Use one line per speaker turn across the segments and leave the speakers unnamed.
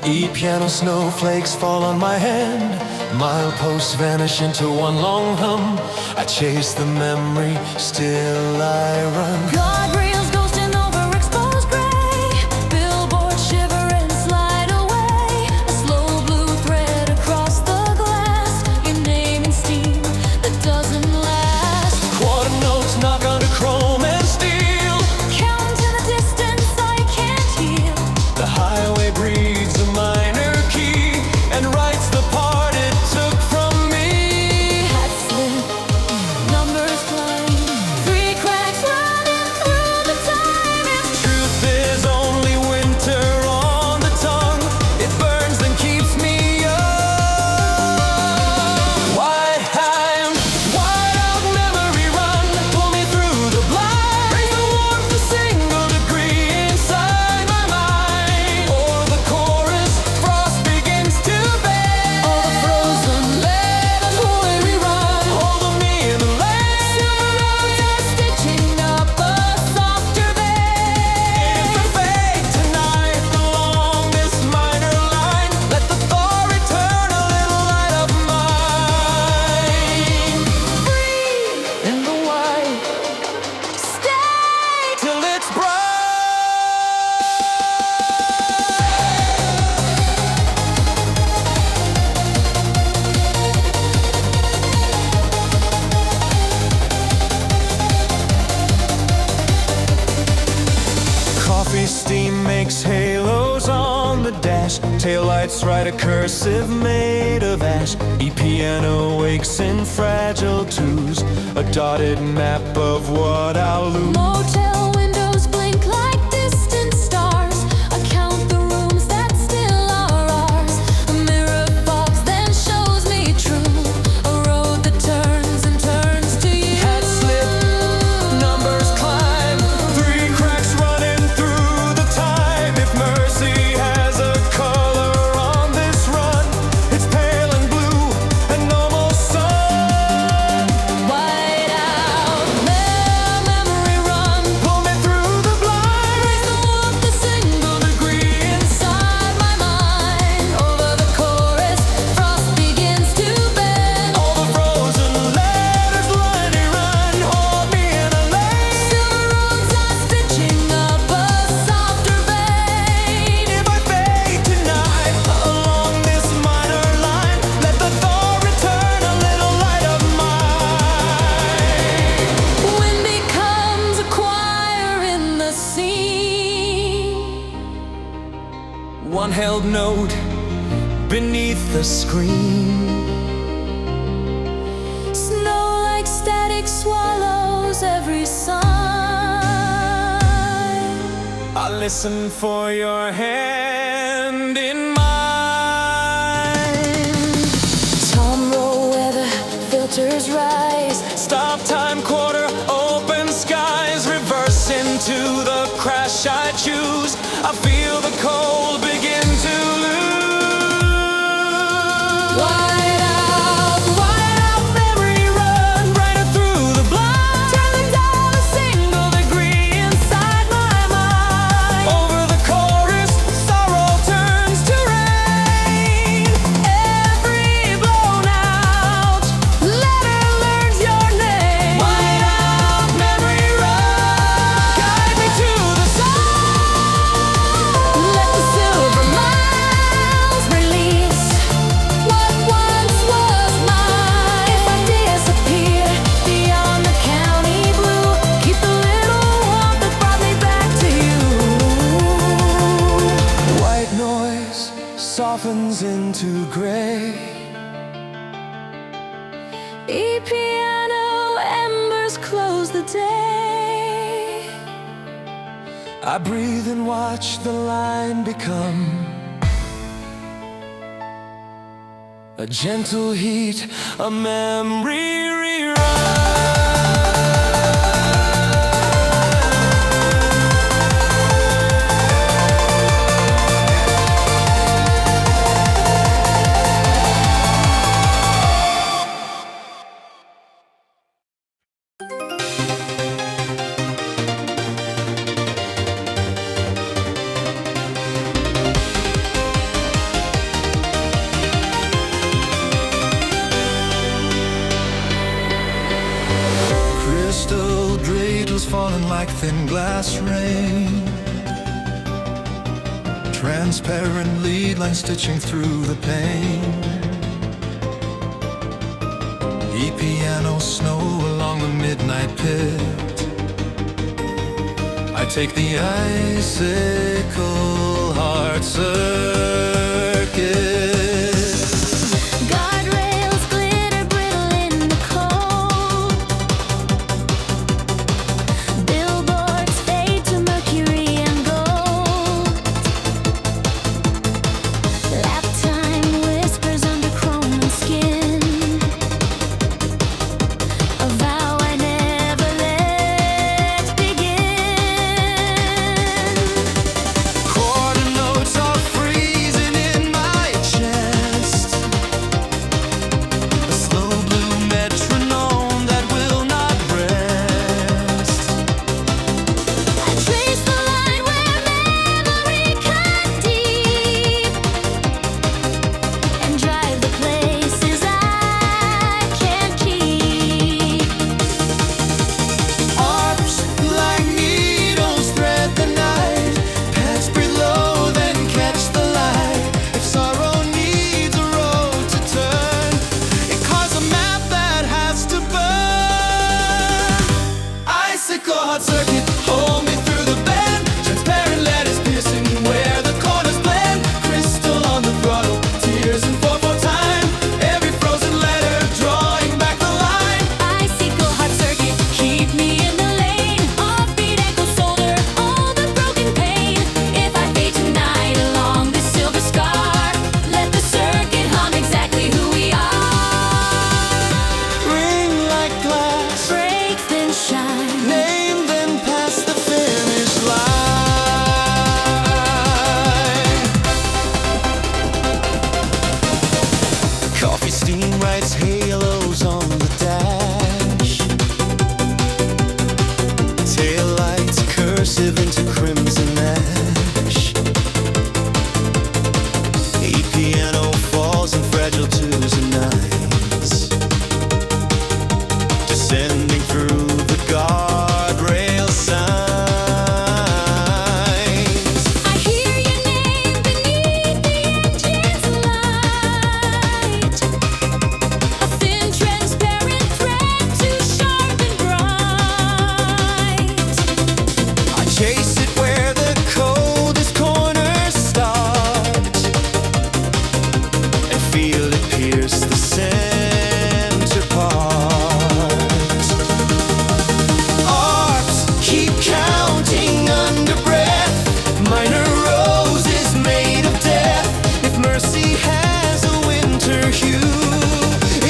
E-piano snowflakes fall on my hand. Mileposts vanish into one long hum. I chase the memory, still I run.
Guardrails ghosting over exposed gray. Billboards shiver and slide away. A slow blue thread across the glass. Your name in steam that doesn't last.
Quarter notes knock onto chrome and steel.
Count in the distance, I can't heal.
The highway breathes a minor key and writes the part it took from me.
Hats slip, numbers climb. Three cracks running through the time. It's
Truth is only winter on the tongue. It burns and keeps me young. Whiteout memory run. Pull me through the blind. Raise the warmth a single degree inside my mind. Or the chorus, frost begins to bend.
all the frozen
Let us we run. Hold me in the lane.
roads are stitching up a softer vein.
If we fade tonight along this minor line, let the thaw return a little light of mine.
Breathe
In the white
stay.
till it's bright. Coffee steam makes halos on the dash. Taillights write a cursive made of ash. E-piano wakes in fragile twos. A dotted map of what I'll lose.
Motel windows blink like distant stars. I count the rooms that still are ours. A mirror box then shows me true. A road that turns and turns to you.
Hats slip, numbers climb. Three cracks running through the time. If mercy has a color on this run, it's pale and blue and almost sun.
Whiteout memory run.
Pull me through the blind.
Raise the warmth a single degree inside my mind. Over the chorus, frost begins to bend.
All the frozen letters let it run. Hold me in a lane.
Silver roads are stitching up a softer vein.
If I fade tonight along this minor line, let the thaw return a little light of mine.
Wind becomes a choir in the scene.
One held note beneath the screen.
Snow like static swallows every sign.
I listen for your hand in mine.
Tom roll weather filters rise.
Stop time, quarter, open skies. Reverse into the crash I choose. I feel the cold begin to lose. Whiteout memory run. Brighter through the blind.
Turning down a single degree inside my mind.
Over the chorus, sorrow turns to rain.
Every blown out letter learns your name.
Whiteout memory run. Guide me to the sun.
Let the silver miles release what once was mine. If I disappear beyond the county blue, keep the little warmth that brought me back to you.
White noise softens into gray.
E-piano embers close the day.
I breathe and watch the line become a gentle heat, a memory rerun. like thin glass rain, transparent lead line stitching through the pain. E-piano snow along the midnight pit. I take the icicle heart circuit.
Guardrails glitter brittle in the cold. Billboards fade to mercury and gold. Lap time whispers under chrome and skin. A vow I never let begin.
Quarter notes are freezing in my chest. A slow blue metronome that will not rest.
I trace the line where memory cut deep and drive the places I can't keep.
Arcs like needles thread the night. Paths below, then catch the light. If sorrow needs a road to turn, it calls a map that has to burn. Icicle hot circuit, hold me through the bend. Transparent letters piercing where the corners blend. Crystal on the throttle, tears in 4/4 time. Every frozen letter drawing back the line.
Icicle hot circuit, keep me in the lane. Offbeat ankle shoulder, all the broken pain. If I fade tonight along this silver scar, let the circuit hum exactly who we are.
Ring like glass,
Break then shine.
name then pass the finish line. Coffee steam writes halos on the dash. Tail lights cursive into crimson ash. E-piano falls in fragile twos and nines, descending through the guardrail signs.
I hear your name beneath the engine's light. A thin transparent thread too sharp and bright.
I chase it where the coldest corners start, and feel it pierce the center part. Arcs keep counting under breath. Minor roses made of death. If mercy has a winter hue,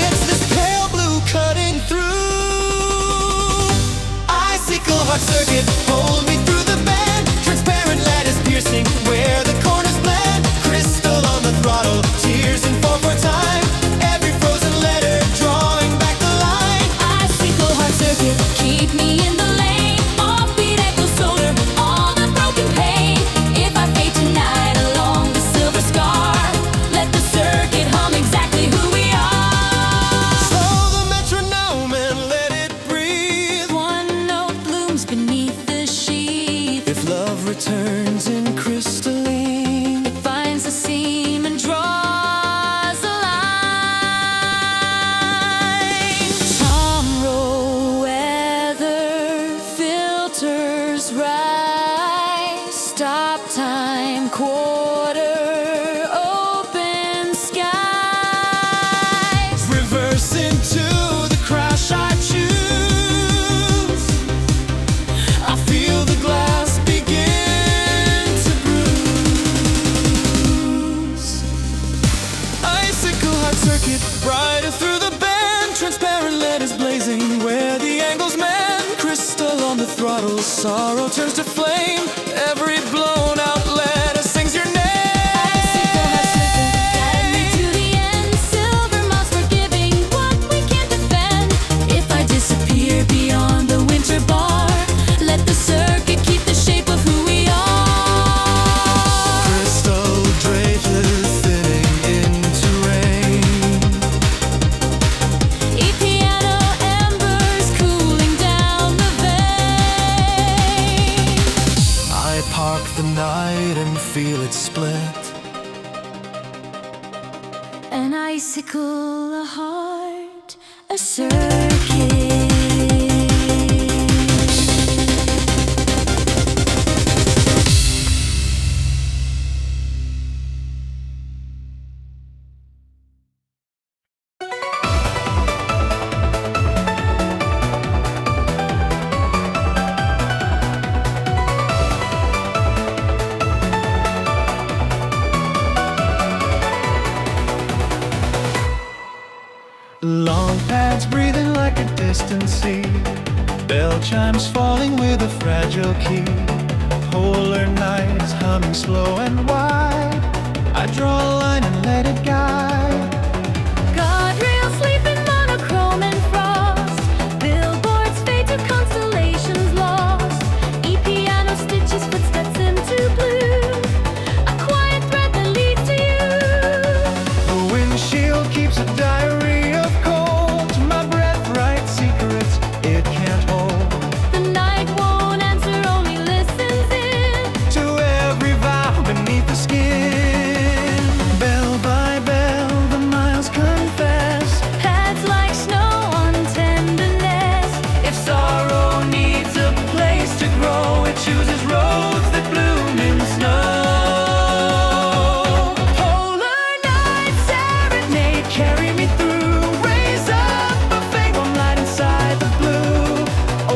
it's this pale blue cutting through. Icicle hot circuit, hold me through the bend. Transparent letters piercing where the corners blend. Crystal on the throttle, tears in 4/4 time. Every frozen letter drawing back the line.
Icicle hot circuit, keep me in the lane. Offbeat ankle shoulder, all the broken pain. If I fade tonight along the silver scar, let the circuit hum exactly who we are.
Slow the metronome and let it breathe.
One note blooms beneath the sheath.
If love returns in crystalline,
It finds the seam and draws a line. Tomorrow weather filters rise. Stop time quarter open skies.
reverse into the crash I choose. I feel the glass begin to bruise. Icicle hot circuit, brighter through the band. Transparent letters blazing where the angles mend. Crystal on the throttle, sorrow turns to flame. Every blown out letter sings your name.
Icicle hot circuit, guide me to the end. Silver moss forgiving what we can't defend. If I disappear beyond the winter bar, let the circuit keep the shape of who we are.
Crystal draperies thinning into rain.
E-piano embers cooling down the vein. An icicle, a heart, a circuit.
Long pads breathing like a distant sea. Bell chimes falling with a fragile key. Polar nights humming slow and wide. I draw a line and let it guide.
Guardrails sleep in monochrome and frost. Billboards fade to constellations lost. E-piano stitches footsteps into blue. A quiet thread that leads to you.
The windshield keeps a diary of cold. My breath writes secrets it can't hold.
The night won't answer, only listens in.
To every vow beneath the skin. Bell by bell the miles confess.
Pads like snow on tenderness.
If sorrow needs a place to grow, it chooses roads that bloom in snow. Polar night serenade, carry me through. Raise up a faint warm light inside the blue.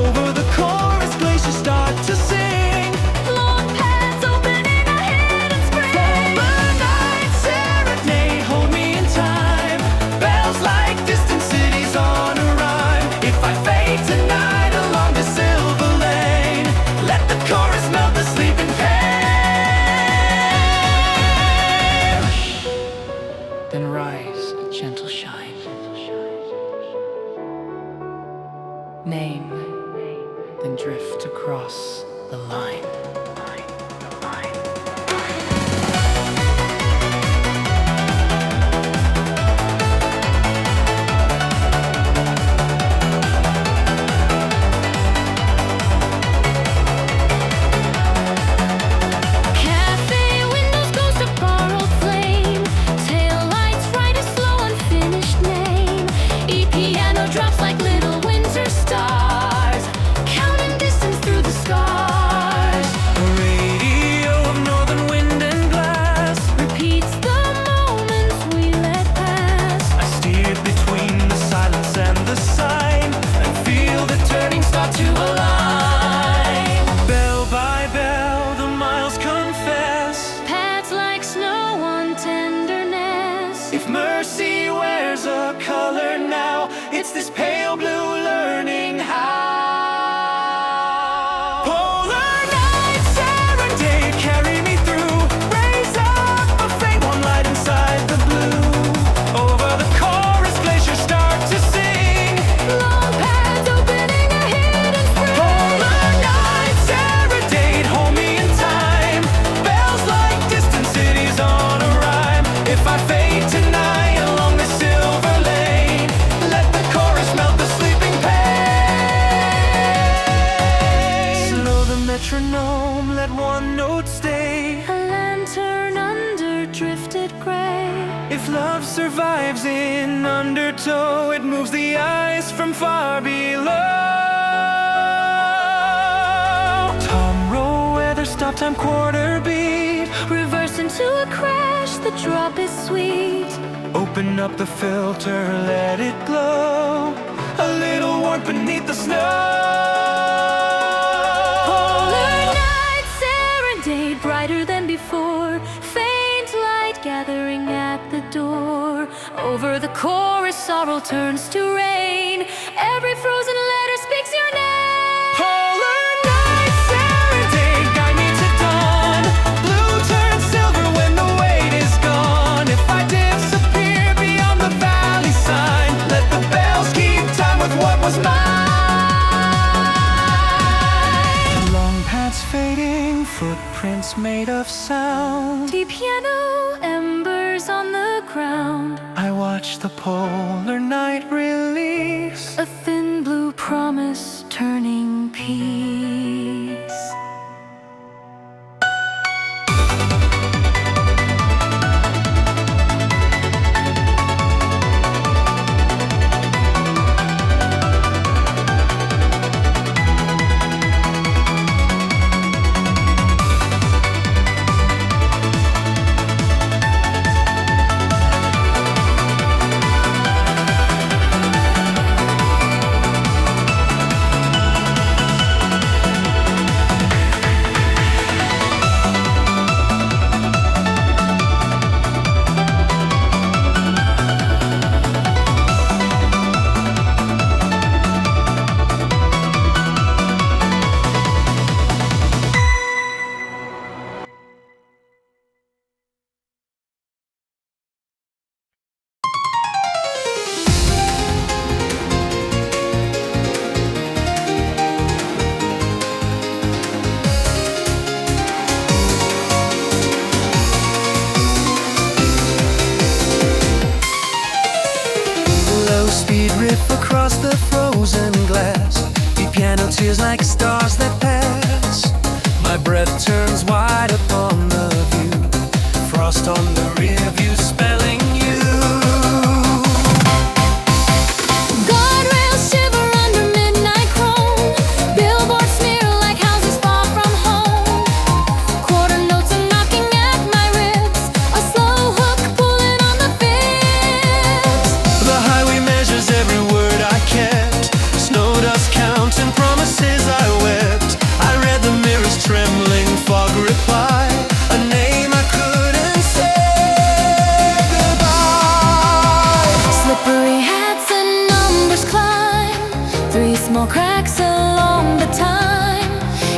Over the chorus, glaciers start to sing.
Long paths opening a hidden spring.
Polar night serenade, hold me in time. Bells like distant cities on a rhyme. If I fade tonight along the silver lane, let the chorus melt the sleeping pain. Then rise a gentle shine. Name, then drift across the line.
Cafe windows ghost of borrowed flame. Tail lights write a slow unfinished name. E-piano drops like little winter stars. Counting distance through the scars.
A radio of northern wind and glass.
Repeats the moments we let pass.
I steered between the silence and the sign, and feel the turning start to align. Bell by bell, the miles confess.
Pads like snow on tenderness.
If mercy wears a color now, it's this pale blue learning how. Polar night serenade, carry me through. Raise up a faint warm light inside the blue. Over the chorus, glaciers start to sing.
Long paths opening a hidden spring.
Polar night serenade, hold me in time. Bells like distant cities on a rhyme. If I fade tonight along the silver lane, let the chorus melt the sleeping pain. Slow the metronome, let one note stay.
A lantern under drifted gray.
If love survives in undertow, it moves the ice from far below. Tom row, weather stop time, quarter beat.
Reverse into a crash, the drop is sweet.
Open up the filter, let it glow. A little warmth beneath the snow.
Polar night serenade, brighter than before. Faint light gathering at the door. Over the chorus, sorrow turns to rain. Every frozen letter speaks your name.
Polar night serenade, guide me to dawn. Blue turns silver when the weight is gone. If I disappear beyond the valley sign, let the bells keep time with what was mine. Long paths fading, footprints made of sound.
E-piano embers on the ground.
I watch the polar night release.
A thin blue promise turning peace.
feels like stars that pass. My breath turns wide upon the view. Frost on the rear view spelling you.
Guardrails shiver under midnight chrome. Billboards smear like houses far from home. Quarter notes are knocking at my ribs. A slow hook pulling on the fibs.
The highway measures every word I kept. Snow dust counting promises I wept. I read the mirrors trembling, fog reply. A name I couldn't say goodbye.
Slippery hats and numbers climb. 3 small cracks along the time.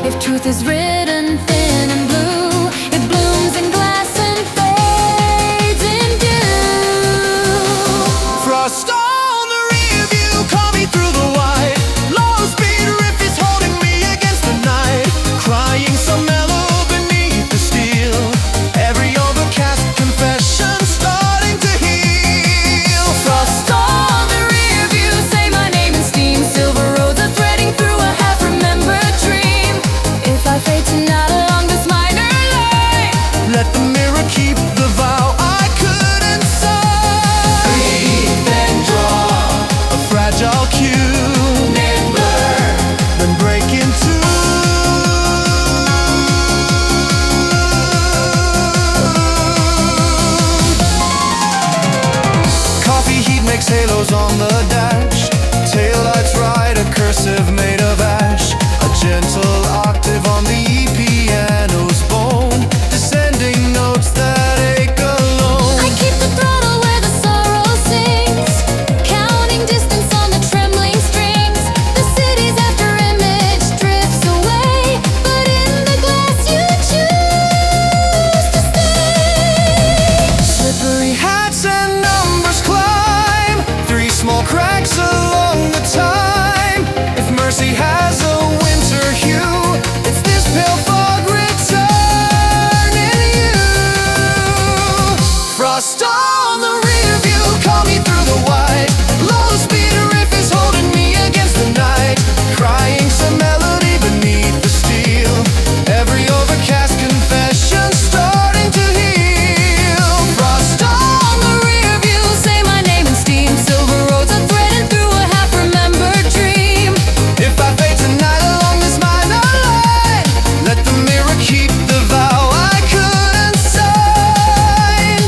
If truth is written thin and blue, it blooms in glass and fades in dew.
Frost on the rear view, call me through the white. Low speed riff is holding me against the night. Crying some mellow beneath the steel. Every overcast confession starting to heal.
Frost on the rear view, say my name in steam. Silver roads are threading through a half-remembered dream. If I fade tonight along this minor line,
Let the mirror keep the vow I couldn't sign. Breathe, then draw a fragile cue. Nimbler, then break into. Coffee heat makes halos on the dash. Taillights ride a cursive made of ash. A gentle octave on the piano's bone. Descending notes that ache alone.
I keep the throttle where the sorrow sings. Counting distance on the trembling strings. The city's after image drifts away, but in the glass you choose to stay.
Slippery hats and numbers climb. 3 small cracks along the time. If mercy has a winter hue, it's this pale fog returning you. Frost on the rear view, call me through the white. Low speed riff is holding me against the night. Crying some melody beneath the steel. Every overcast confession starting to heal. Frost on the rear view,
Say my name in steam. Silver roads are threaded through a half-remembered dream.
if I fade tonight along this minor line. Let the mirror keep the vow I couldn't sign.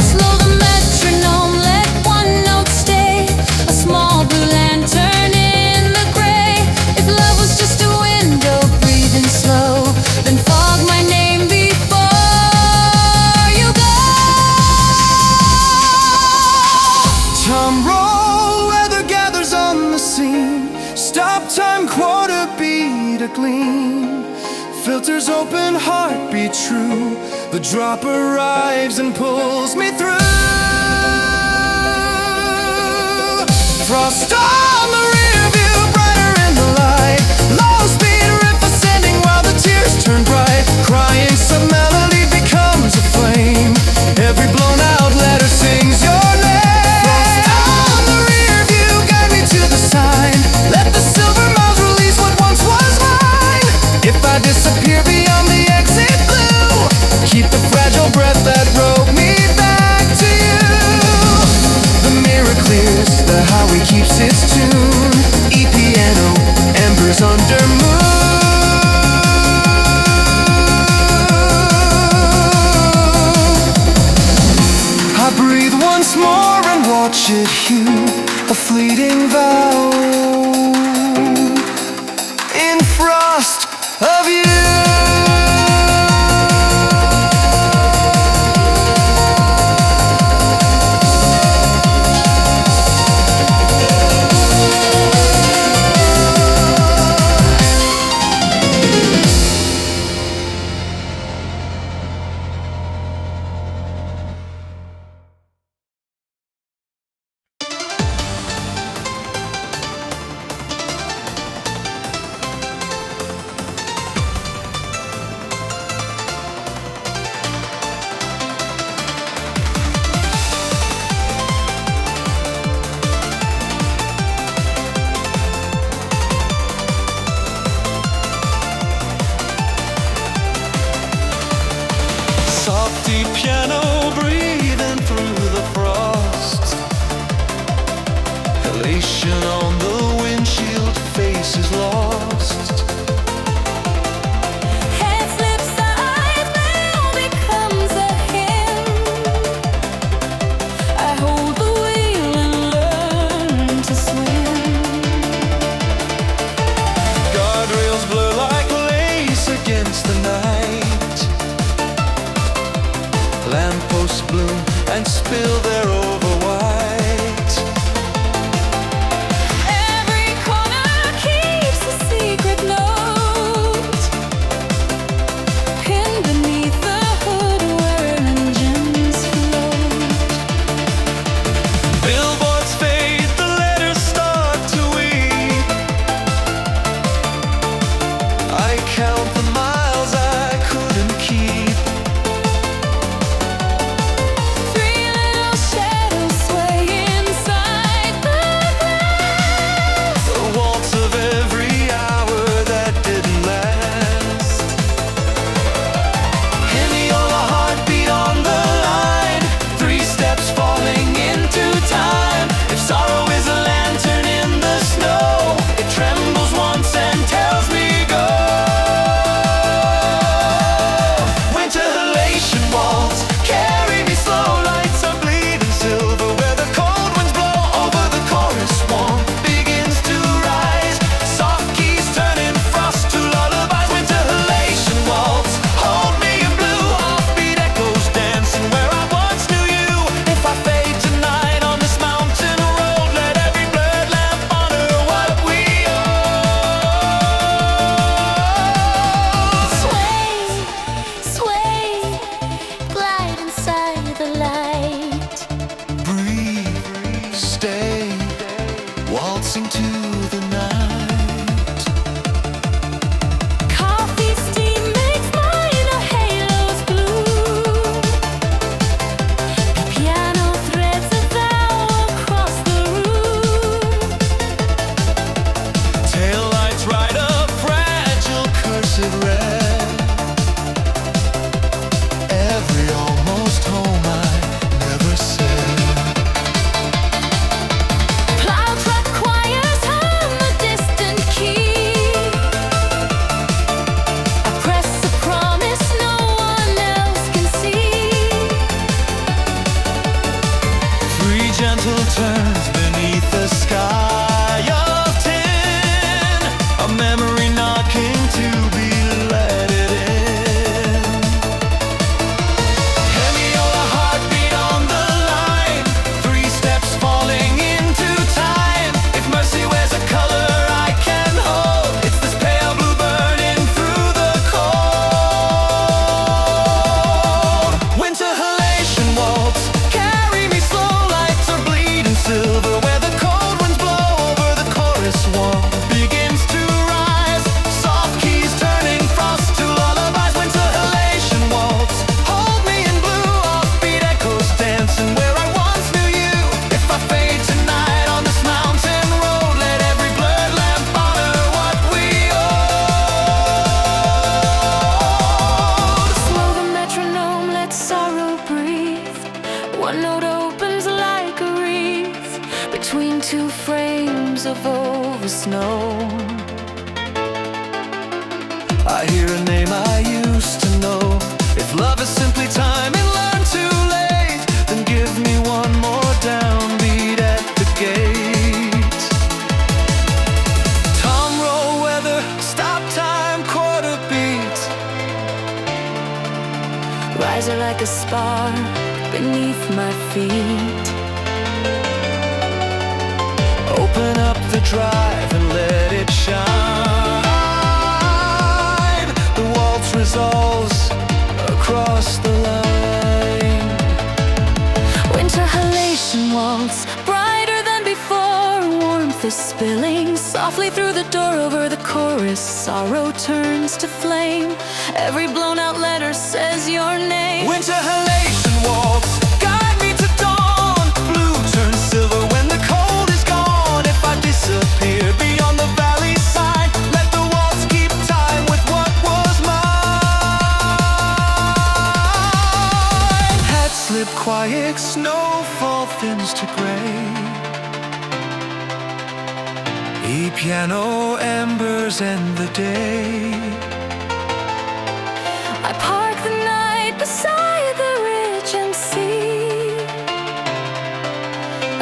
Slow the metronome, let one note stay. A small blue lantern in the gray. If love was just a window breathing slow, then fog my name before you go.
Tom roll, weather gathers on the scene. Stop time, quarter beat a gleam. Filters open, heartbeat true. The drop arrives and pulls me through. Frost on the rear view, brighter in the light. Low speed riff ascending while the tears turn bright. Crying some melody becomes a flame. Every blown out letter sings your name. Frost on the rear view, guide me to the sign. Let the silver miles release what once was mine. If I disappear beyond the exit blue, keep the fragile breath that wrote me back to you. The mirror clears, the highway keeps its tune. E-piano, embers under moon. I breathe once more and watch it hew. A fleeting vow in frost of you. Halation on the windshield, face is lost.
Head slips, eyebrow becomes a hymn. I hold the wheel and learn to swim.
Guardrails blur like lace against the night. Lampposts bloom and spill their over white.
Every corner keeps a secret note, pinned beneath the hood where engines float.
Billboards fade, the letters start to weep. I count the miles I couldn't keep.
Three little shadows sway inside the glass.
A waltz of every hour that didn't last. Hemiola heartbeat on the line. 3 steps falling into time. If sorrow is a lantern in the snow, it trembles once and tells me go. Winter halation waltz, carry me slow. Lights are bleeding silver where the cold winds blow over the chorus. Warm begins to rise. Soft keys turning frost to lullabies. Winter halation waltz, hold me in blue. Offbeat echoes dancing where I once knew you. If I fade tonight on this mountain road, let every blurred lamp honor what we owe.
Sway, sway, glide inside the light.
Breathe, stay, waltzing to the night.
Coffee steam makes mine a halo's blue. Piano threads a vow across the room.
Taillights ride a fragile cursive red. Every almost home I never said.
Plow truck choirs hum a distant key. I press a promise no one else can see.
3 gentle turns beneath the sky of tin. A memory knocking to be let it in. Hemiola heartbeat on the line. 3 steps falling into time. If mercy wears a color I can hold, it's this pale blue burning through the cold. Winter halation waltz, carry me slow. Lights are bleeding silver where the cold winds blow over the chorus. Wall begins to rise. Soft keys turning frost to lullabies. Winter halation waltz, hold me in blue. Offbeat echoes dancing where I once knew you. If I fade tonight on this mountain road, let every blurred lamp honor what we owe.
Slow the metronome, let sorrow breathe. One note opens like a wreath between 2 frames of over snow.
I hear a name I used to know. If love is simply time and learn too late, then give me one more downbeat at the gate. Tom roll weather, stop time, quarter beat.
Riser like a spark beneath my feet.
Open up the drive and let it shine. The waltz resolves across the line.
Winter halation waltz, brighter than before. Warmth is spilling softly through the door over the chorus. Sorrow turns to flame. Every blown out letter says your name.
Winter halation waltz, guide me to dawn. Blue turns silver when the cold is gone. If I disappear beyond the valley side, let the waltz keep time with what was mine. Hat slip quiet, snowfall thins to gray. piano embers end the day.
I park the night beside the ridge and see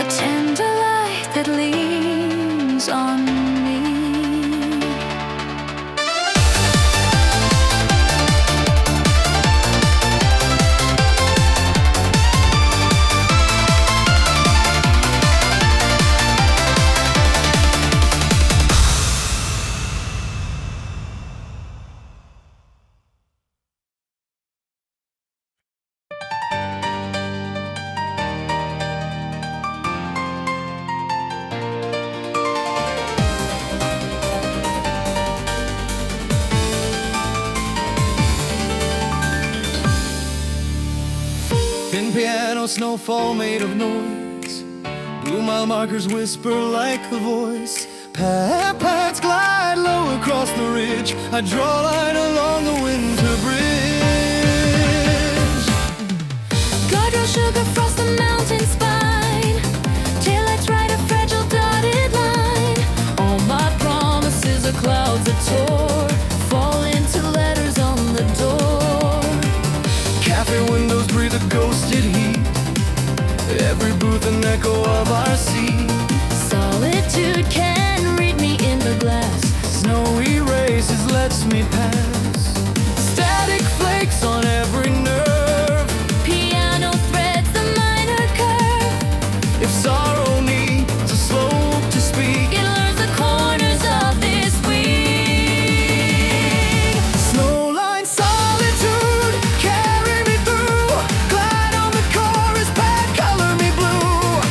a tender light that leans on me.
Thin piano, snowfall made of noise. Blue mile markers whisper like a voice. Pads glide low across the ridge. I draw a line along the winter bridge.
Guard rail sugar frost the mountain spine. Taillights ride a fragile dotted line. All my promises are clouds that soar, fall into letters on the door.
Cafe windows breathe a ghosted heat. Every booth an echo of our seat.
Solitude can read me in the glass.
Snow erases, lets me pass. Static flakes on every nerve.
Piano threads the minor curve.
If sorrow needs a slope to speak,
It learns the corners of this week.
Snowline solitude, carry me through. Glide on the chorus pad, color me blue.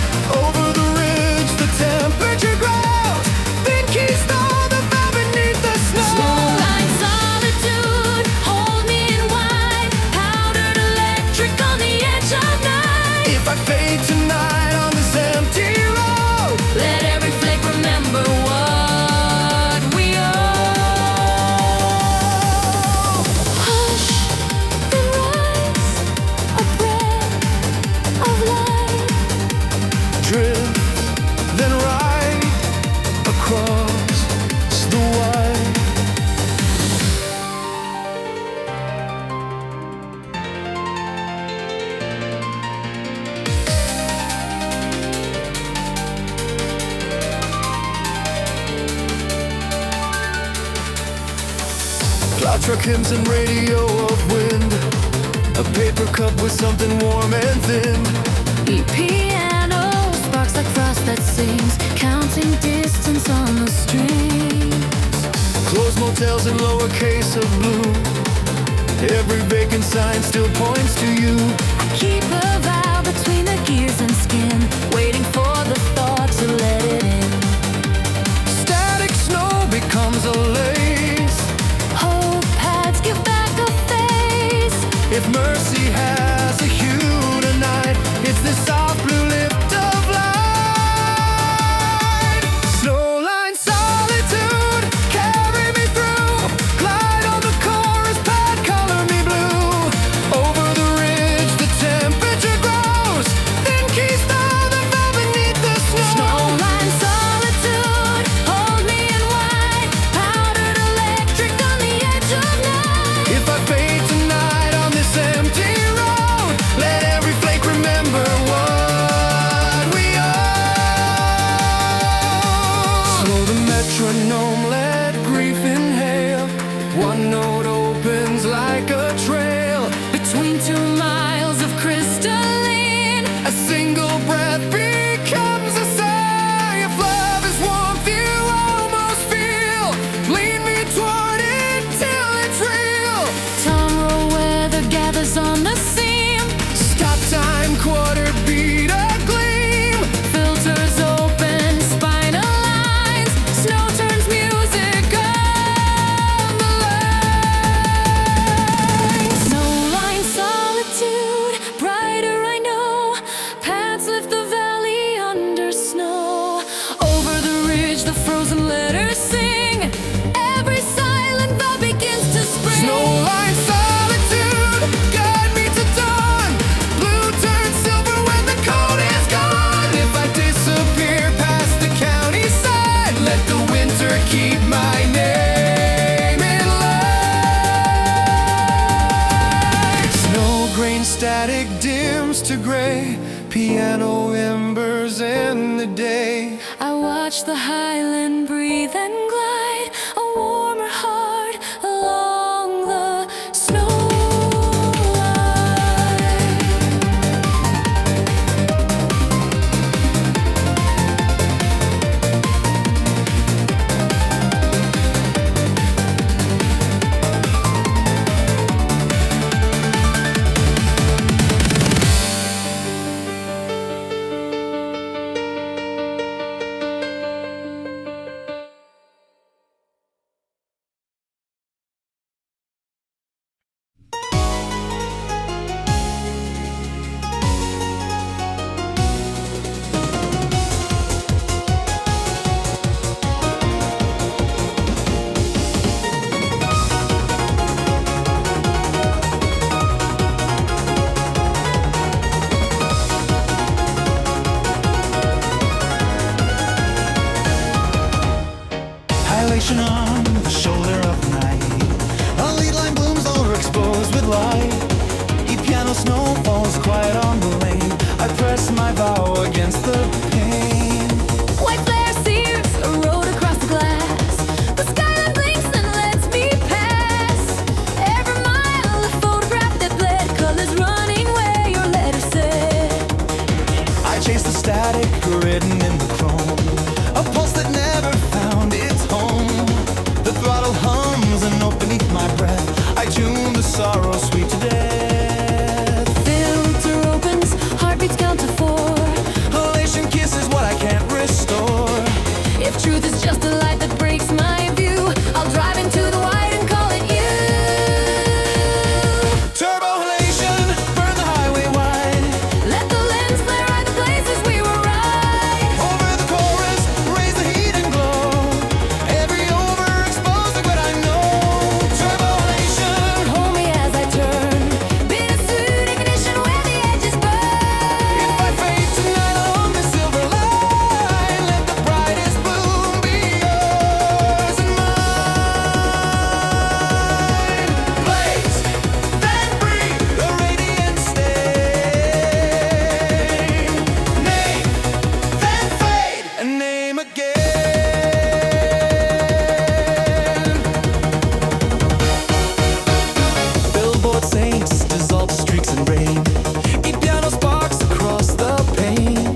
Over the ridge, the temperature grows. Thin keys thaw the bow beneath the snow.
Snowline solitude, hold me in wide. Powdered electric on the edge of night.
If I fade tonight on this empty road,
Let every flake remember what we owe. Hush, then rise, a breath of light.
drift, then ride across the wide. Cloud truck hymns and radio of wind. A paper cup with something warm and thin.
Piano sparks like frost that sings, counting distance on the strings.
Closed motels in lowercase of blue. Every vacant sign still points to you.
Keep a vow between the gears and skin, waiting for the thought to let it in.
Static snow becomes a lace.
Hope pads give back a face.
If mercy has a hue tonight, it's this soft blue lift of light. Snowline solitude, carry me through. Glide on the chorus pad, color me blue. Over the ridge, the temperature grows. piano embers in the day.
I watch the highland breathe and glide, a warmer heart along the snow line.
Halation on the shoulder of night. A lead line blooms overexposed with light. Piano snow falls quiet on the lane. I press my vow against the pain.
White flare sears a road across the glass. The skyline blinks and lets me pass. Every mile a photograph that bled, colors running where your letter said.
I chase the static written in the chrome, a pulse that never found its home. The throttle hums a note beneath my breath. I tune the sorrow sweet to death.
Filter opens, heartbeats count to 4.
Halation kiss is what I can't restore.
If truth is just a light that breaks my view, I'll drive into the white and call it you.
Turbo halation, burn the highway wide.
Let the lens flare out the places we were right.
Over the chorus, raise the heat and glow. Every overexposed regret I know. Turbo halation,
Hold me as I turn. Bittersweet ignition where the edges burn.
if I fade tonight along the silver line, let the brightest bloom be yours and mine. Blaze, then breathe the radiant stain. Name, then fade, and name again. Billboard saints dissolve streaks in rain. Piano sparks across the pane.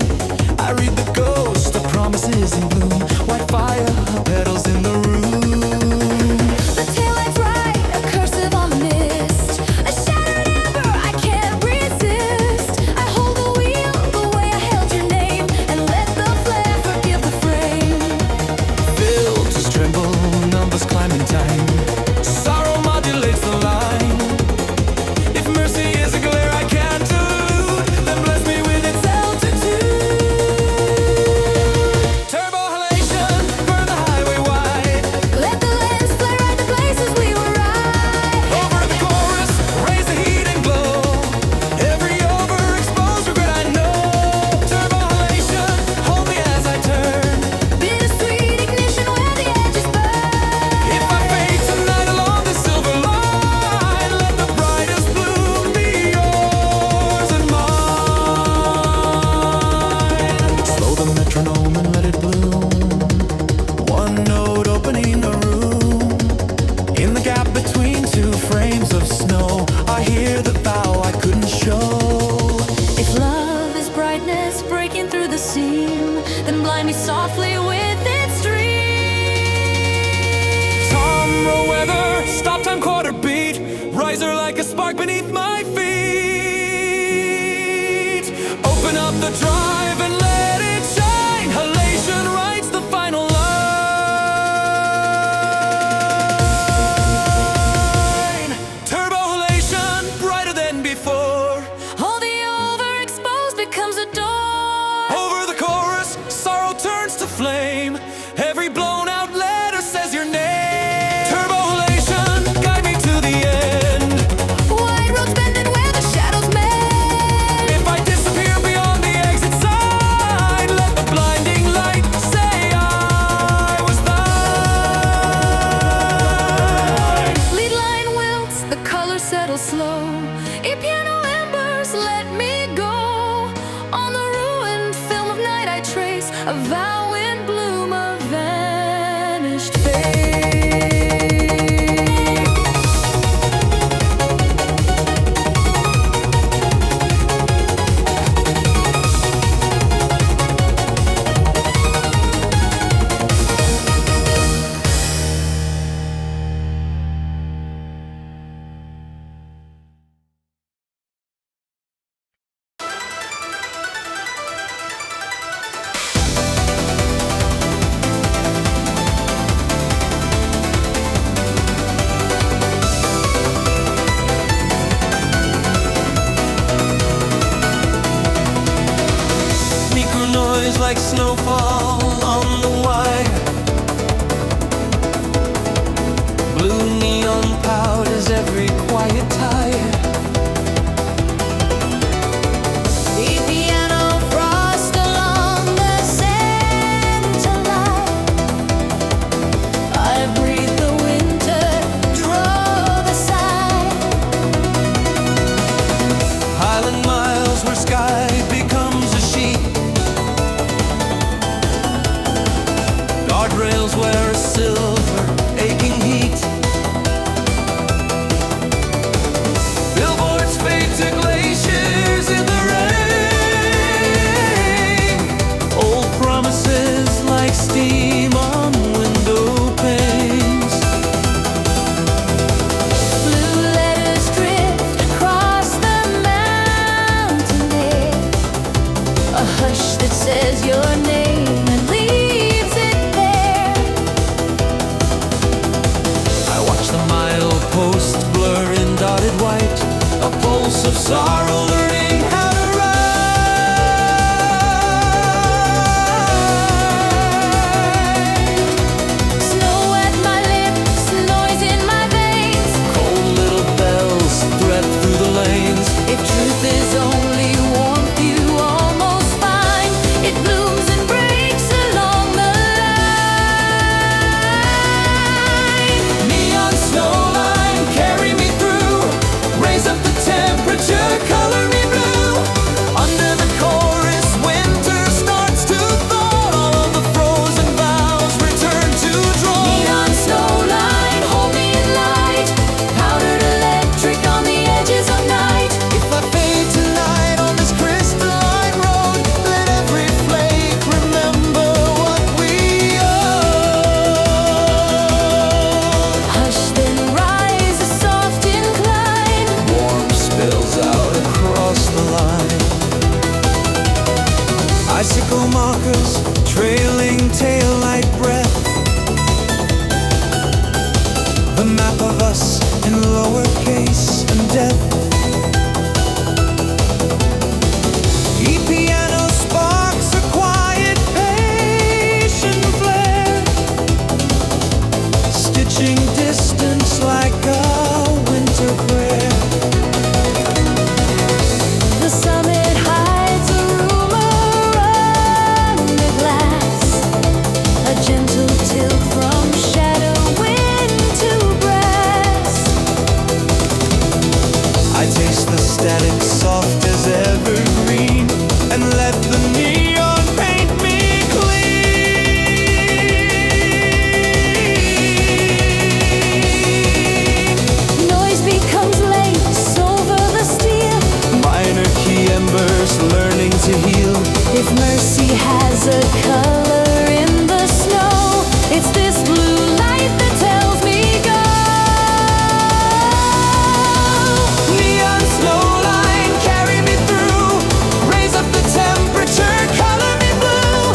I read the ghost of promises in bloom. White fire petals in the room.
The taillights ride, a cursive on the mist. A shattered ember, I can't resist. I hold the wheel the way I held your name, and let the flare forgive the frame.
Filters tremble, numbers climb in time. Sorrow modulates the line. If mercy is a glare I can't elude, then bless me with its altitude. Turbo halation, burn the highway wide.
Let the lens flare out the places we were right.
Over the chorus, raise the heat and glow. Every overexposed regret I know. Turbo halation, hold me as I turn.
Bittersweet ignition where the edges burn.
If I fade tonight along the silver line, let the brightest bloom be yours and mine. Slow the metronome and let it bloom. One note opening a room. In the gap between two frames of snow, I hear the vow I couldn't show.
If love is brightness breaking through the seam, then blind me softly with its stream.
Tomorrow weather, stop time quarter beat. Riser like a spark beneath my feet. Open up the drive and let it shine. Halation writes the final line. Turbo halation, brighter than before.
All the overexposed becomes a door.
Over the chorus, sorrow turns to flame. Every blown out letter says your name. Turbo halation, guide me to the end.
White roads a vow in bloom, a vanished fate.
Like snowfall on the wire, blue neon powders every quiet tire.
The piano frost along the center line. I breathe the winter, draw the sigh.
Highland miles where sky becomes a sheet, guardrails where a silver aching heat, billboards fade to glaciers in the rain, old promises like steam on window panes.
Blue letters drift across the mountain air, a hush that says your name and leaves it there.
I watch the milepost blur in dotted white, a pulse of sorrow learning how to ride.
Snow at my lips, noise in my veins.
Cold little bells thread through the lanes.
If truth is only warmth, you almost find it blooms and breaks along the line.
Neon snowline, carry me through. Raise up the temperature, color me blue. Under the chorus, winter starts to thaw. All of the frozen vows return to draw.
Neon snowline, hold me in light. Powdered electric on the edges of night.
If I fade tonight on this crystalline road, let every flake remember what we owe.
Hush, then rise, a soft incline.
Warm spills out across the line. Icicle markers, trailing taillight breath. The map of us in lowercase and death. E-piano sparks a quiet, patient flare, stitching distance like a winter prayer.
The summit hides a rumor under glass, a gentle tilt from shadow into brass.
I taste the static soft as evergreen, and let the neon paint me clean.
Noise becomes lace over the steel.
Minor key embers learning to heal.
If mercy has a color in the snow, it's this blue light that tells me go.
Neon snowline, carry me through. Raise up the temperature, color me blue.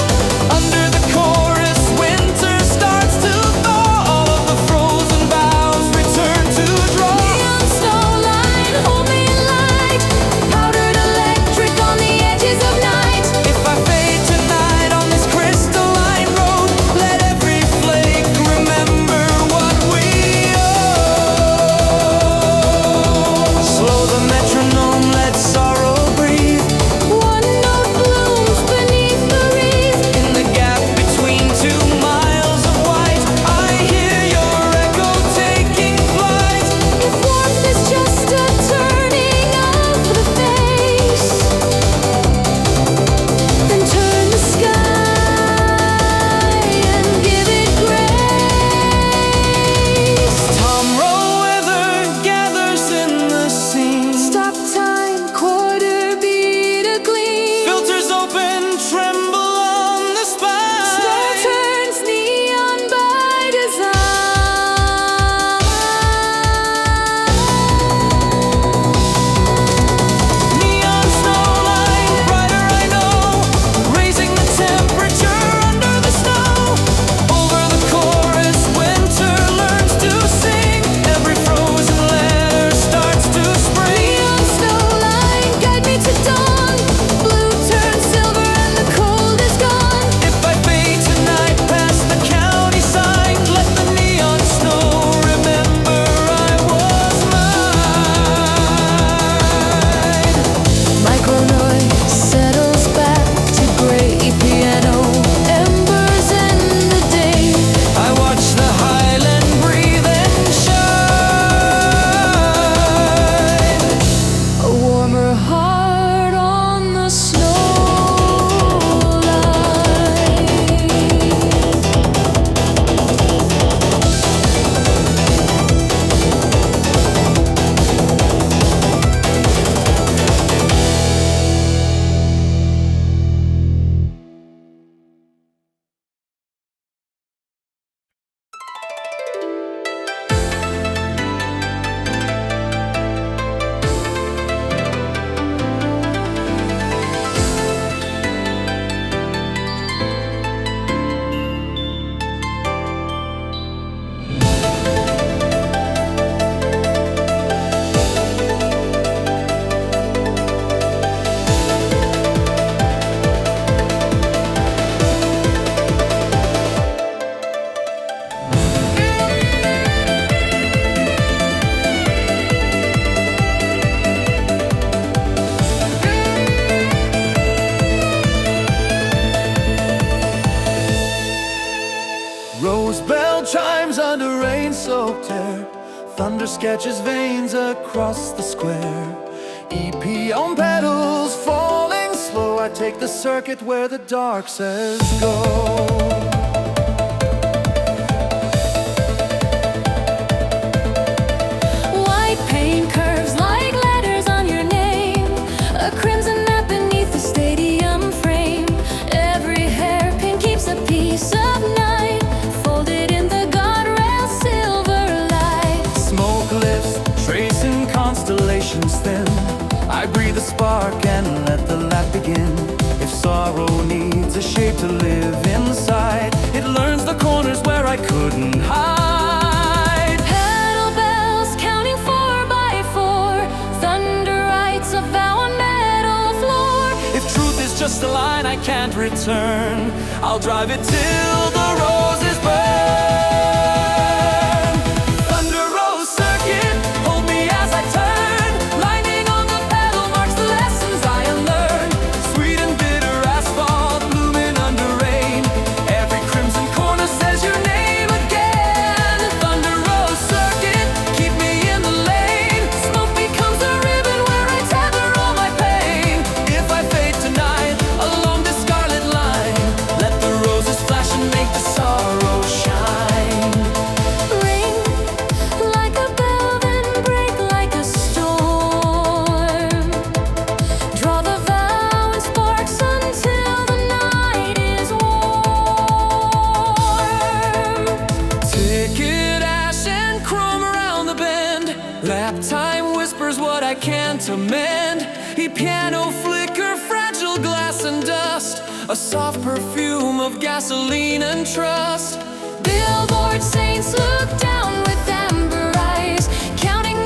Under the chorus, winter starts to thaw. All of the frozen vows return to draw.
Neon snowline, hold me in light. Powdered electric on the edges of night.
If I fade tonight on this crystal Thunder sketches veins across the square. EP on pedals, falling slow. I take the circuit where the dark says go.
White paint curves like letters on your name. A crimson map beneath the stadium frame. Every hairpin keeps a piece of night folded in the guardrail silver light.
Smoke lifts, tracing constellations thin. I breathe a spark and let the lap begin. If sorrow needs a shape to live inside, it learns the corners where I couldn't hide.
Pedal bells counting 4x4. Thunder writes a vow on metal floor.
If truth is just a line I can't return, I'll drive it till the roses burn. Thunder Rose Circuit, hold me as I turn. Lightning on the pedal marks the lessons I unlearned. Sweet and bitter asphalt blooming under rain. Every crimson corner says your name again. Thunder Rose Circuit, keep me in the lane. Smoke becomes a ribbon where I tether all my pain. If I fade tonight along this scarlet line, let the roses flash and make the sorrow shine.
Ring like a bell, then break like a storm. Draw the vow in sparks until the night is warm.
Ticket ash and chrome around the bend. Lap time whispers what I can't amend. Piano flicker, fragile glass and dust. A soft perfume of gasoline and trust.
Billboard saints look down with amber eyes, counting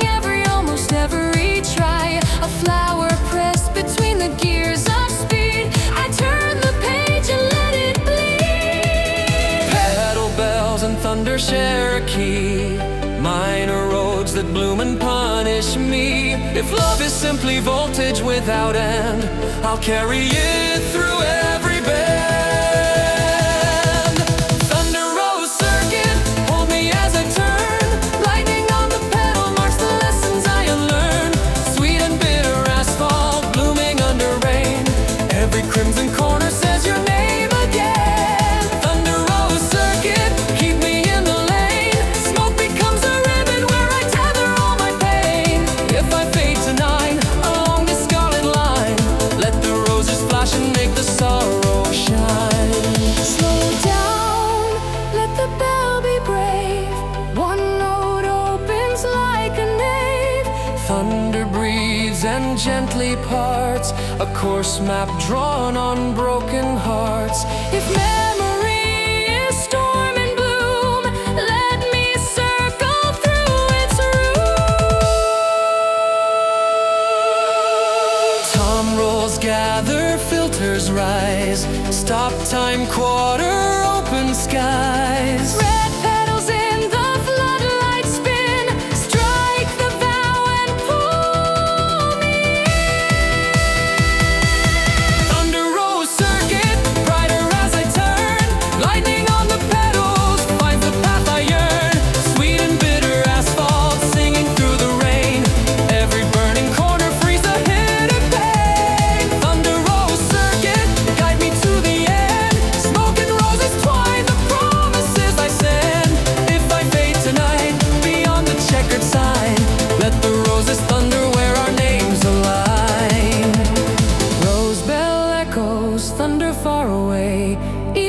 almost every try. A flower pressed between the gears of speed. I turn the page and let it bleed.
Pedal bells and thunder share a key. Minor roads that bloom and punish me. If love is simply voltage without end, I'll carry it through every bend. Thunder Rose Circuit, hold me as I turn. Lightning on the pedal marks the lessons I unlearned. Sweet and bitter asphalt blooming under rain. Every crimson corner says your name again. Thunder Rose Circuit, keep me in the lane. Smoke becomes a ribbon where I tether all my pain. If I fade tonight along this scarlet line, let the roses flash and make the sorrow shine.
Slow down, let the bell be brave. One note opens like a nave.
Thunder breathes and gently parts, a course map drawn on broken hearts.
If memory is storm and bloom, let me circle through its roots.
Tom rolls gather, filters rise. Stop time quarter, open skies.
Red petals in the floodlight spin. Strike the vow and pull me in.
Thunder Rose Circuit, brighter as I turn. Lightning on the pedals finds the path I yearn. Sweet and bitter asphalt singing through the rain. Every burning corner frees a hidden pain. Thunder Rose Circuit, guide me to the end. Smoke and roses twine the promises I send. If I fade tonight beyond the checkered sign, let the roses thunder where our names align. Rose bell echoes, thunder far away.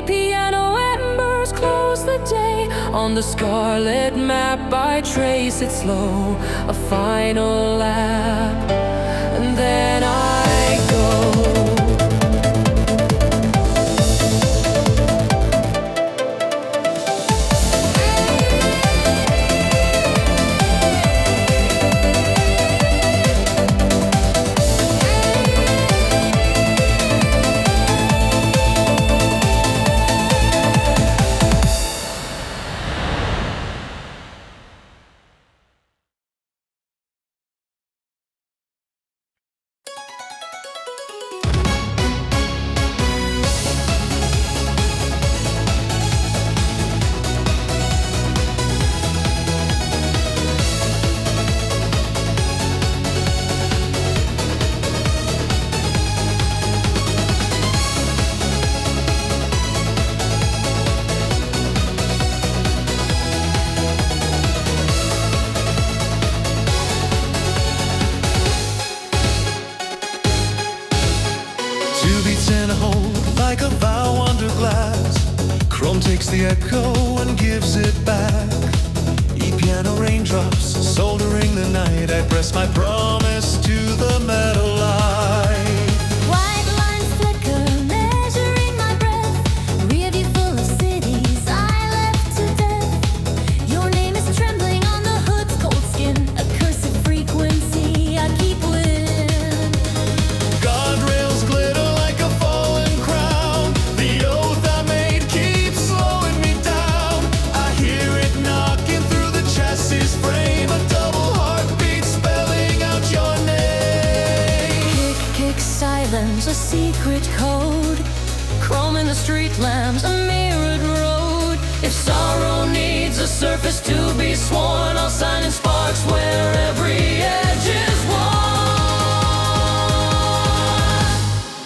Piano embers close the day.
On the scarlet map I trace it slow. A final lap, and then I go. the echo and gives it back. E-piano raindrops soldering the night. I press my promise to the metal light.
White lines flicker, measuring my breath. Rearview full of cities I left to death. Your name is trembling on the hood's cold skin. A cursive frequency I keep within.
Guardrails glitter like a fallen crown. The oath I made keeps slowing me down. I hear it knocking through the chassis frame. A double heartbeat spelling out your name.
Kick silence, a secret code. Chrome in the street lamps, a mirrored road. If sorrow needs a surface to be sworn, I'll sign in sparks where every edge is worn.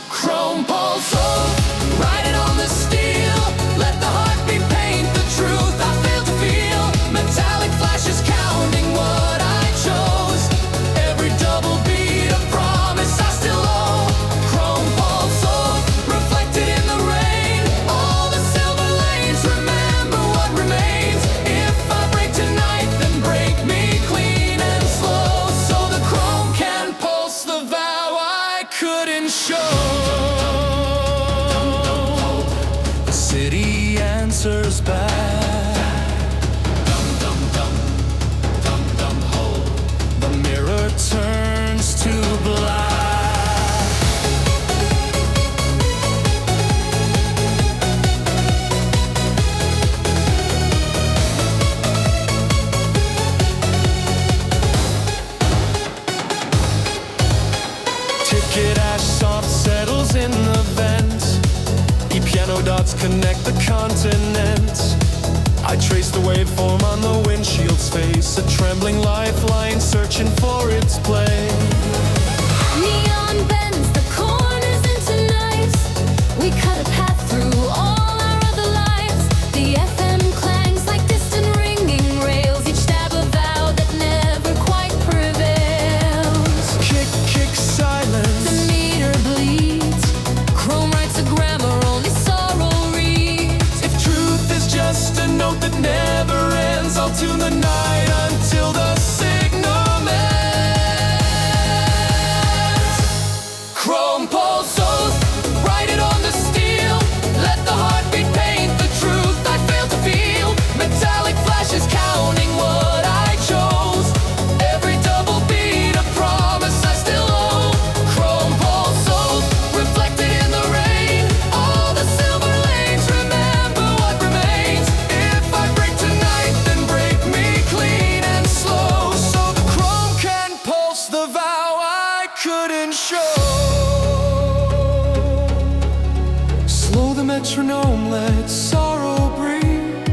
Chrome pulse hope, write it on the steel. Let the heartbeat paint the truth I fail to feel. Metallic flashes counting what I chose. Every double beat a promise I still owe. Chrome pulse hope, reflected in the rain. All the silver lanes, remember what remains. If I break tonight, then break me clean and slow, so the chrome can pulse the vow I couldn't show. The city answers back. The mirror turns to black. Ticket ash soft settles in the vent. E-piano dots connect the continents. I trace the waveform on the windshield's face. A trembling lifeline searching for its play. Neon bends the corners into nights. We cut a path through all our other lives. The FM clangs like distant ringing rails. Each stab a vow that never quite prevails.
Kick
The
silence.
meter bleeds. Chrome writes a grammar only sorrow reads.
If truth is just a note that never ends, I'll tune the night until the signal mends. Chrome pulse oath, write it on the steel. Let the heartbeat paint the truth I fail to feel. Metallic flashes counting what I chose. Every double beat a promise I still owe. Chrome pulse oath, reflected in the rain. All the silver lanes, remember what remains. If I break tonight, then break me clean and slow, so the chrome can pulse the vow I couldn't show. Slow the metronome, let sorrow breathe.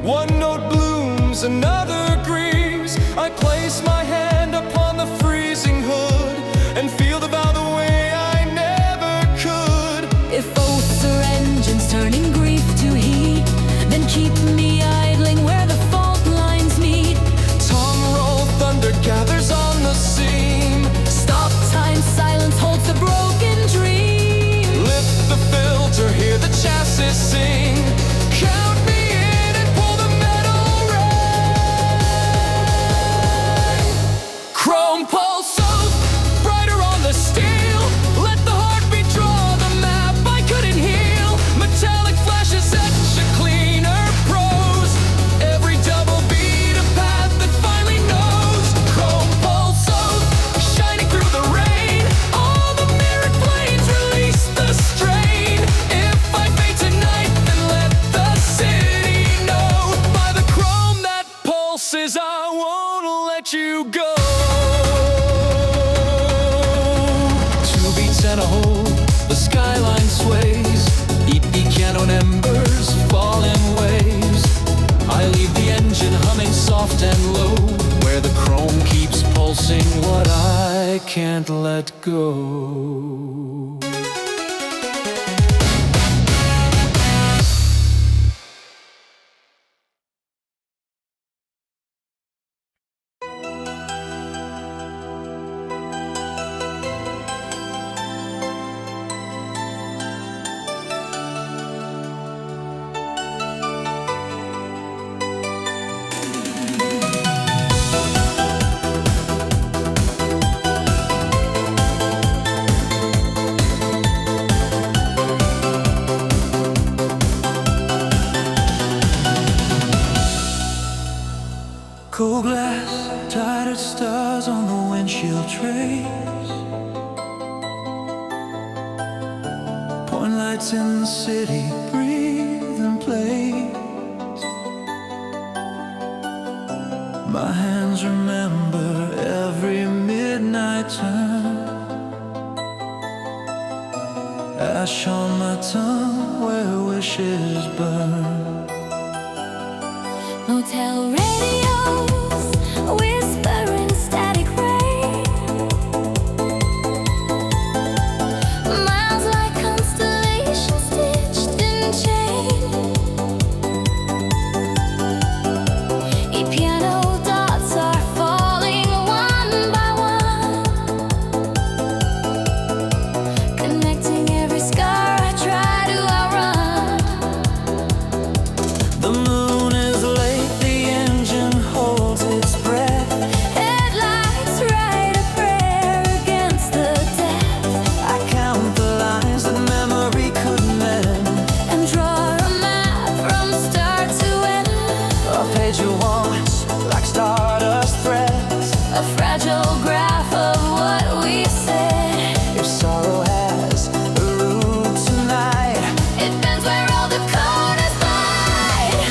One note blooms, another grieves. I place my hand upon the freezing hood and feel the vow the way I never could.
If oaths are engines turning grief to heat, then keep me idling where the fault lines meet.
Tongue roll, thunder gathers on the seam.
Stop time, silence holds the broken dream.
Lift the filter, hear the chassis sing. Count me in and pull the metal ring. Chrome pulse oath, brighter on the steel. Let the heartbeat draw the map I couldn't heal. Metallic flashes etch a cleaner prose. Every double beat a path that finally knows. Chrome pulse oath, shining through the rain. All the mirrored planes release the strain. If I fade tonight, then let the city know. By the chrome that pulses, I won't let you go. Two beats and a hole, the skyline sways. E-piano and embers fall in waves. I leave the engine humming soft and low, where the chrome keeps pulsing what I can't let go. city breathe and play. My hands remember every midnight turn, ash on my tongue where wishes burn.
Motel radios whispering static rain, miles like constellations stitched in chain. Piano dots are falling one by one, connecting every scar I try to outrun.
The moon is late, the engine holds its breath.
Headlights write a prayer against the death,
I count the lines that memory couldn't end.
and draw a map from start to end.
A page you once like stardust threads.
A fragile graph of what we said.
If sorrow has a route tonight,
It bends where all the corners bite.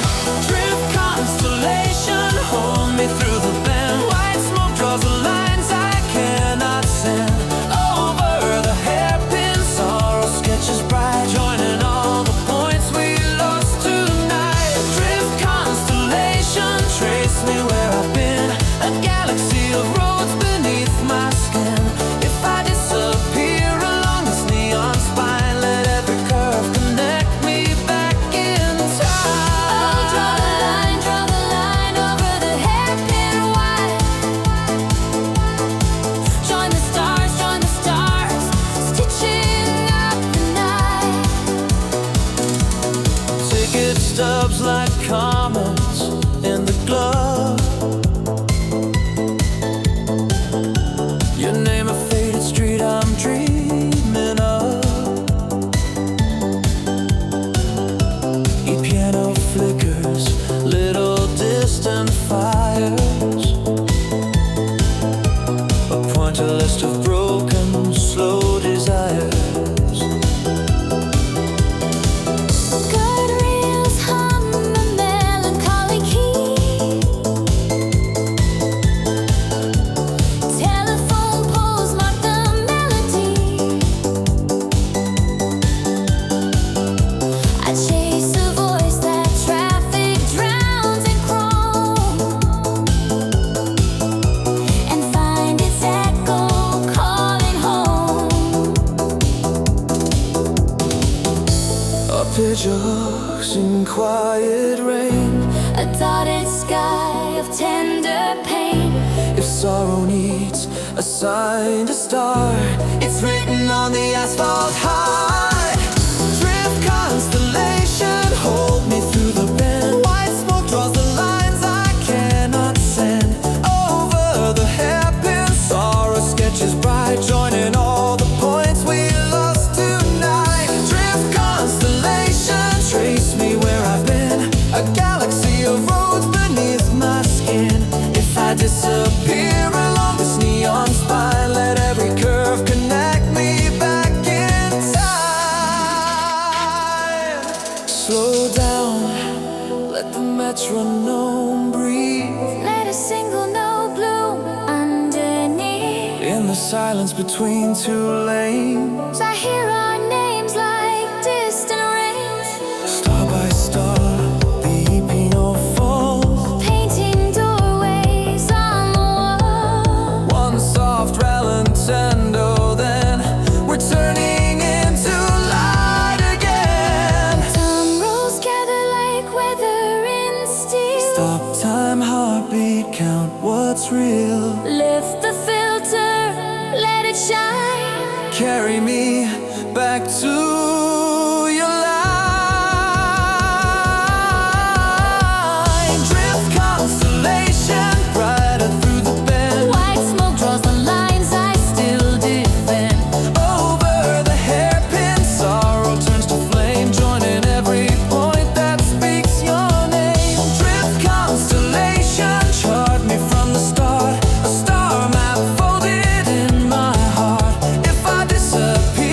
drift constellation, hold me through the bend. White smoke draws the lines I cannot send. Over the hairpin, sorrow sketches bright, joining all the points we lost tonight. Drift constellation, trace me where I've been. A galaxy of roads beneath my skin. If I disappear along this neon spine, let every curve connect me back in
Oh,
time.
draw the line over the hairpin wide. Join the stars, stitching up the night.
Ticket stubs like comets in the glove. Your name a faded street I'm dreaming of. E-piano flickers, little distant fires. A pointer list of broken, slow desires.
Good reels hum a melancholy key. Telephone poles mark the melody. I chase a voice that traffic drowns in chrome, and find its echo calling home.
A picture hooks in quiet rain.
A dotted sky of tender pain.
If sorrow needs a sign to start, it's written on the asphalt high. Drift constellation, hold me through the bend. White smoke draws the lines I cannot send. Over the hairpin, sorrow sketches bright, joining all the points we lost tonight. Drift constellation, trace me where I've been. A galaxy of roads beneath my skin. If I disappear along this neon spine, let every curve connect me back in time. Slow down, let the metronome breathe.
Let a single note bloom underneath.
In the silence between two lanes,
I hear our names like distant rains,
star by star, the EP-no falls.
painting doorways on the wall.
One soft rallentendo, then we're turning into light again.
Some rolls gather like weather in steel.
Stop time, heartbeat, count what's real.
Lift the filter, let it shine.
Carry me back to your line. Drift constellation, brighter through the bend.
White smoke draws the lines I still defend.
Over the hairpin, sorrow turns to flame, joining every point that speaks your name. Drift constellation, chart me from the start. A star map folded in my heart. If I disappear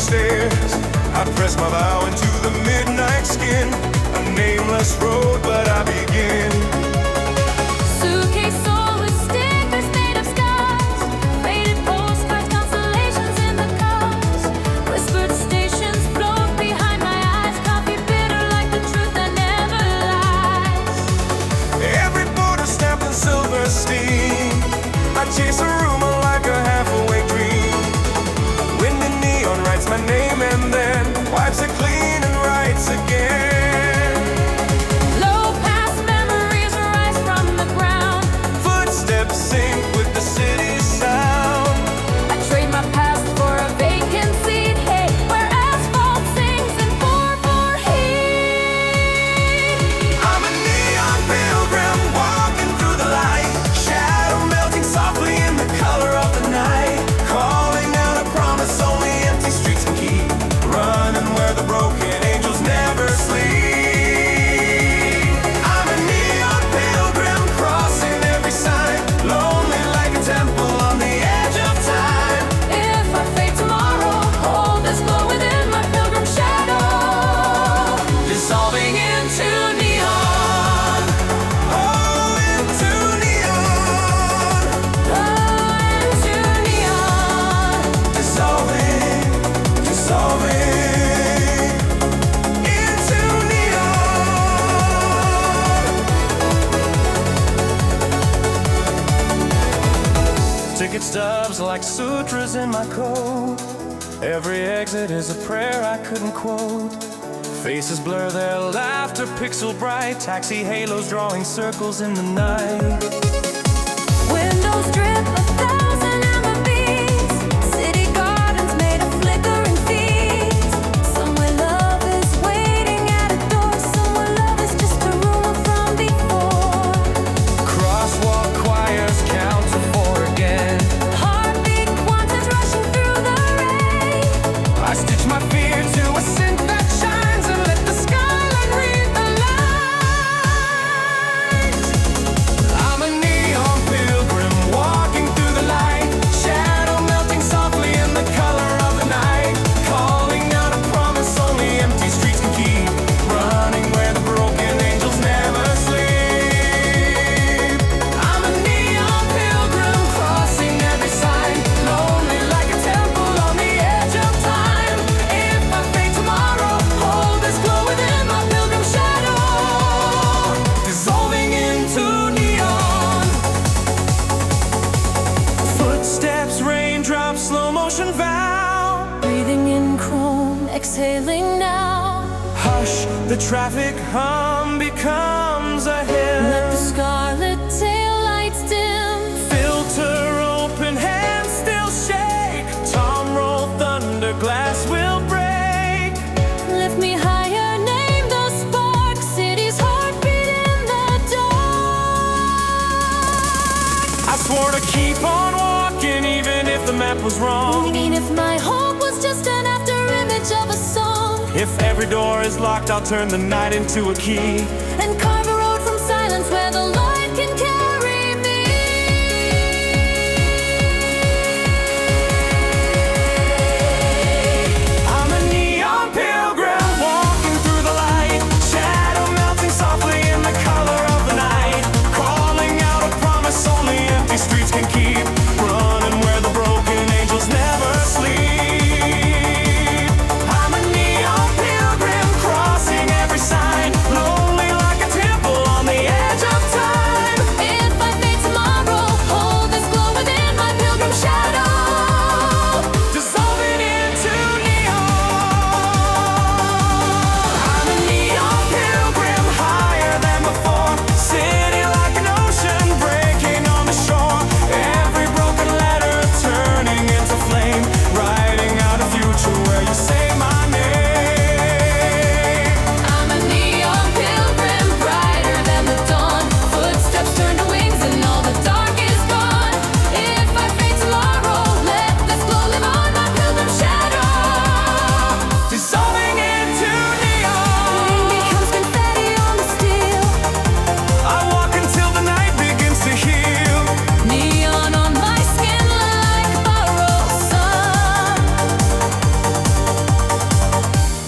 stairs. I press my vow into the midnight skin. A nameless road, but I begin.
Suitcase sold with stickers made of scars. Faded postcards, constellations in the cars. Whispered stations float behind my eyes. Coffee bitter like the truth that never lies.
Every border stamped in silver steam. I chase a rumor like a half-awake dream. Wind in neon writes my name and then wipes it clean and writes again.
Low past memories rise from the ground.
Footsteps sync with the city's sound.
I trade my past for a vacant seat. Hey, where asphalt sings in 4/4 heat.
I'm a neon pilgrim walking through the light. Shadow melting softly in the color of the night. Calling out a promise only empty streets can keep. Running where the broken angels never sleep. I'm a neon pilgrim crossing every sign. Lonely like a temple on the edge of time.
If I fade tomorrow, hold this glow within my pilgrim shadow. Dissolving into neon.
Oh, into neon.
Oh, into neon.
Dissolving, dissolving into neon. Ticket stubs like sutras in my coat. Every exit is a prayer I couldn't quote. Faces blur their laughter pixel bright. Taxi halos drawing circles in the night.
Windows drip 1,000 amber beads. City gardens made of flickering feet. Somewhere love is waiting at a door. Somewhere love is just a rumor from before.
Crosswalk choirs count to 4 again.
Heartbeat quantas rushing through the rain.
I stitch my fear to a scent that shines and let the skyline read the lines. I'm a neon pilgrim walking through the light. Shadow melting softly in the color of the night. Calling out a promise only empty streets can keep. Running where the broken angels never sleep. I'm a neon pilgrim crossing every sign. Lonely like a temple on the edge of time. If I fade tomorrow, hold this glow within my pilgrim shadow. Dissolving into neon. Footsteps, raindrops, slow motion vow.
Breathing in chrome, exhaling now.
Hush, the traffic hum becomes a hymn.
Let the scarlet taillights dim.
Filter open, hands still shake. Tom roll thunder, glass will break.
Lift me higher, name the spark. City's heartbeat in the dark.
I swore to keep on walking even if the map was wrong.
And if my hope was just an after image of a song.
If every door is locked, I'll turn the night into a key.
And carve a road from silence where the light can carry me.
I'm a neon pilgrim walking through the light. Shadow melting softly in the color of the night. Calling out a promise only empty streets can keep. Running where the broken angels never sleep. I'm a neon pilgrim crossing every sign. Lonely like a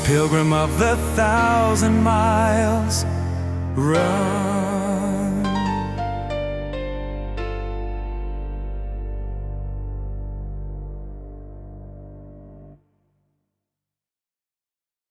Pilgrim of the thousand miles, run.